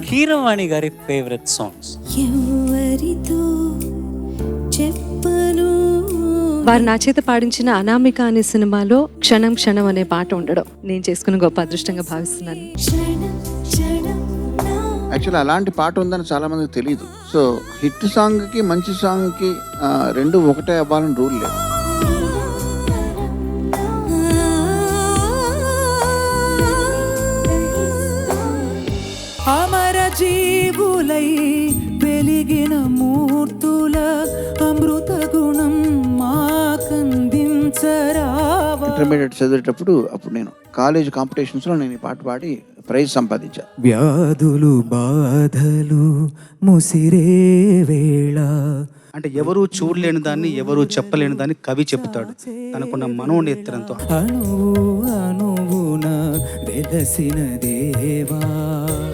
కీరవాణి గారి favourite songs. ఎవరితో చెప్పను. వారు నా చేత పాడించిన అనామిక అనే సినిమాలో క్షణం క్షణం అనే పాట ఉండడం నేను చేసుకున్న గొప్ప అదృష్టంగా భావిస్తున్నాను. క్షణం క్షణం నా యాక్చువల్లీ అలాంటి పాట ఉందని చాలా మందికి తెలియదు. సో హిట్ సాంగ్కి మంచి సాంగ్కి రెండు ఒకటే అవ్వాలని రూల్ లేదు. అమర జీవులై వెలిగిన మూర్తుల అమృత గుణం మాకందించరావా. ఇంటర్మీడియట్ చదివేటప్పుడు అప్పుడు నేను కాలేజ్ కాంపిటీషన్స్లో నేను ఈ పాట పాడి ప్రైజ్ సంపాదించా. వ్యాధులు బాధలు ముసిరే వేళ. అంటే ఎవరు చూడలేని దాన్ని, ఎవరు చెప్పలేని దాన్ని కవి చెప్తాడు తనకున్న మనోనేత్రంతో. అణువు అణువున వెలసిన దేవా